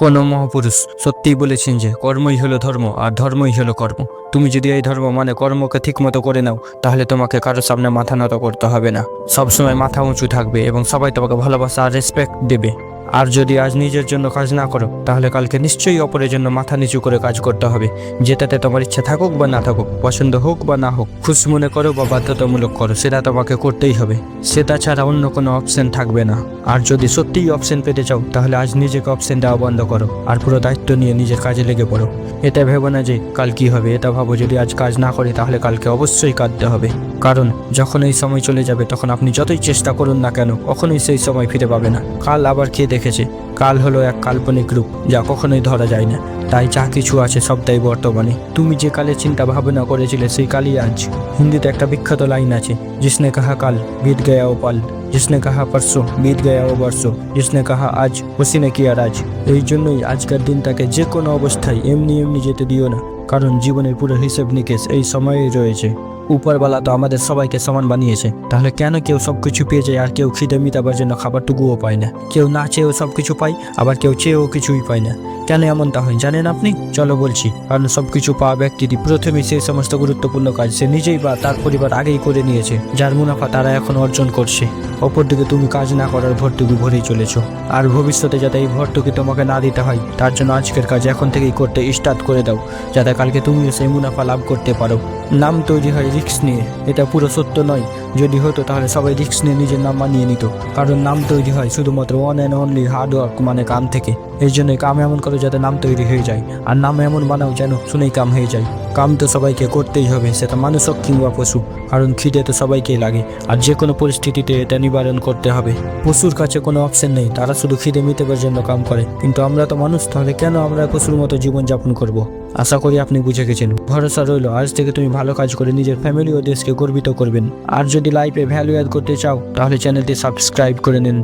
কোনো মহাপুরুষ সত্যিই বলেছেন যে কর্মই হলো ধর্ম আর ধর্মই হলো কর্ম। তুমি যদি এই ধর্ম মানে কর্মকে ঠিকমতো করে নাও, তাহলে তোমাকে কারোর সামনে মাথা নত করতে হবে না। সবসময় মাথা উঁচু থাকবে এবং সবাই তোমাকে ভালোবাসা আর রেসপেক্ট দেবে। আর যদি আজ নিজের জন্য কাজ না করো, তাহলে কালকে নিশ্চয়ই অপরের জন্য মাথা নিচু করে কাজ করতে হবে। যেটাতে তোমার ইচ্ছা থাকুক বা না থাকুক, পছন্দ হোক বা না হোক, খুশি মনে করো বা বাধ্যতামূলক করো, সেটা তোমাকে করতেই হবে। সেটা ছাড়া অন্য কোনো অপশন থাকবে না। আর যদি সত্যিই অপশন পেতে চাও, তাহলে আজ নিজেকে অপশন দেওয়া বন্ধ করো আর পুরো দায়িত্ব নিয়ে নিজের কাজে লেগে পড়ো। এটা ভেবো না যে কাল কি হবে, এটা ভাবো যদি আজ কাজ না করি তাহলে কালকে অবশ্যই কাঁদতে হবে। কারণ যখন এই সময় চলে যাবে, তখন আপনি যতই চেষ্টা করুন না কেন, কখনোই সেই সময় ফিরে পাবে না। কাল আবার কে দেখেছে? কাল হলো এক কাল্পনিক রূপ যা কখনোই ধরা যায় না। তাই যা কিছু আছে সবটাই বর্তমানে। তুমি যে কালে চিন্তা ভাবনা করেছিলে, সেই কালই আজ। হিন্দিতে একটা বিখ্যাত লাইন আছে, जिसने कहा कल बीत गया वो पल, जिसने कहा परसों बीत गया वो बरसों, जिसने कहा आज उसी ने किया राज। এই জন্যই আজকের দিনটাকে যে কোনো অবস্থায় এমনি যেতে দিও না, কারণ জীবনের পুরো হিসেব নিকেশ এই সময়েই রয়েছে। উপরওয়ালা তো আমাদের সবাইকে সমান বানিয়েছে, তাহলে কেন কেউ সবকিছু পেয়ে যায় আর কেউ খিদে মিটাবার জন্য খাবারটুকুও পায় না? কেউ না চেয়েও সবকিছু পায়, আবার কেউ চেয়েও কিছুই পায় না। কেন এমনটা হয় জানেন আপনি? চলো বলছি। কারণ সবকিছু পাওয়া ব্যক্তিটি প্রথমেই সেই সমস্ত গুরুত্বপূর্ণ কাজ সে নিজেই বা তার পরিবার আগেই করে নিয়েছে, যার মুনাফা তারা এখন অর্জন করছে। অপরদিকে তুমি কাজ না করার ভর্তুকি ভরেই চলেছ। আর ভবিষ্যতে যাতে এই ভর্তুকি তোমাকে না দিতে হয়, তার জন্য আজকের কাজ এখন থেকেই করতে স্টার্ট করে দাও, যাতে কালকে তুমিও সেই মুনাফা লাভ করতে পারো। নাম তৈরি হয় রিস্ক নিয়ে, এটা পুরো সত্য নয়। যদি হতো তাহলে সবাই রিস্ক নিয়ে নিজের নাম মানিয়ে নিত, কারণ নাম তৈরি হয় শুধুমাত্র ওয়ান অ্যান্ড অনলি হার্ডওয়ার্ক মানে কাম থেকে। এই জন্যই কাম এমন করো যাতে নাম তৈরি হয়ে যায়, আর নাম এমন বানাও যেন শুনেই কাম হয়ে যায়। কাম তো সবাইকে করতেই হবে, সেটা মানুষ হোক কিংবা পশু, কারণ খিদে তো সবাইকেই লাগে। আর যে কোনো পরিস্থিতিতে এটা নিবারণ করতে হবে। পশুর কাছে কোনো অপশন নেই, তারা শুধু খিদে মিটাবার জন্য কাম করে, কিন্তু আমরা তো মানুষ, তাহলে কেন আমরা পশুর মতো জীবনযাপন করব? আশা করি আপনি বুঝে গেছেন। ভরসা রইল, আজ থেকে তুমি ভালো কাজ করে নিজের ফ্যামিলি ও দেশকে গর্বিত করবেন। আর যদি লাইফে ভ্যালু অ্যাড করতে চাও, তাহলে চ্যানেলটি সাবস্ক্রাইব করে নিন।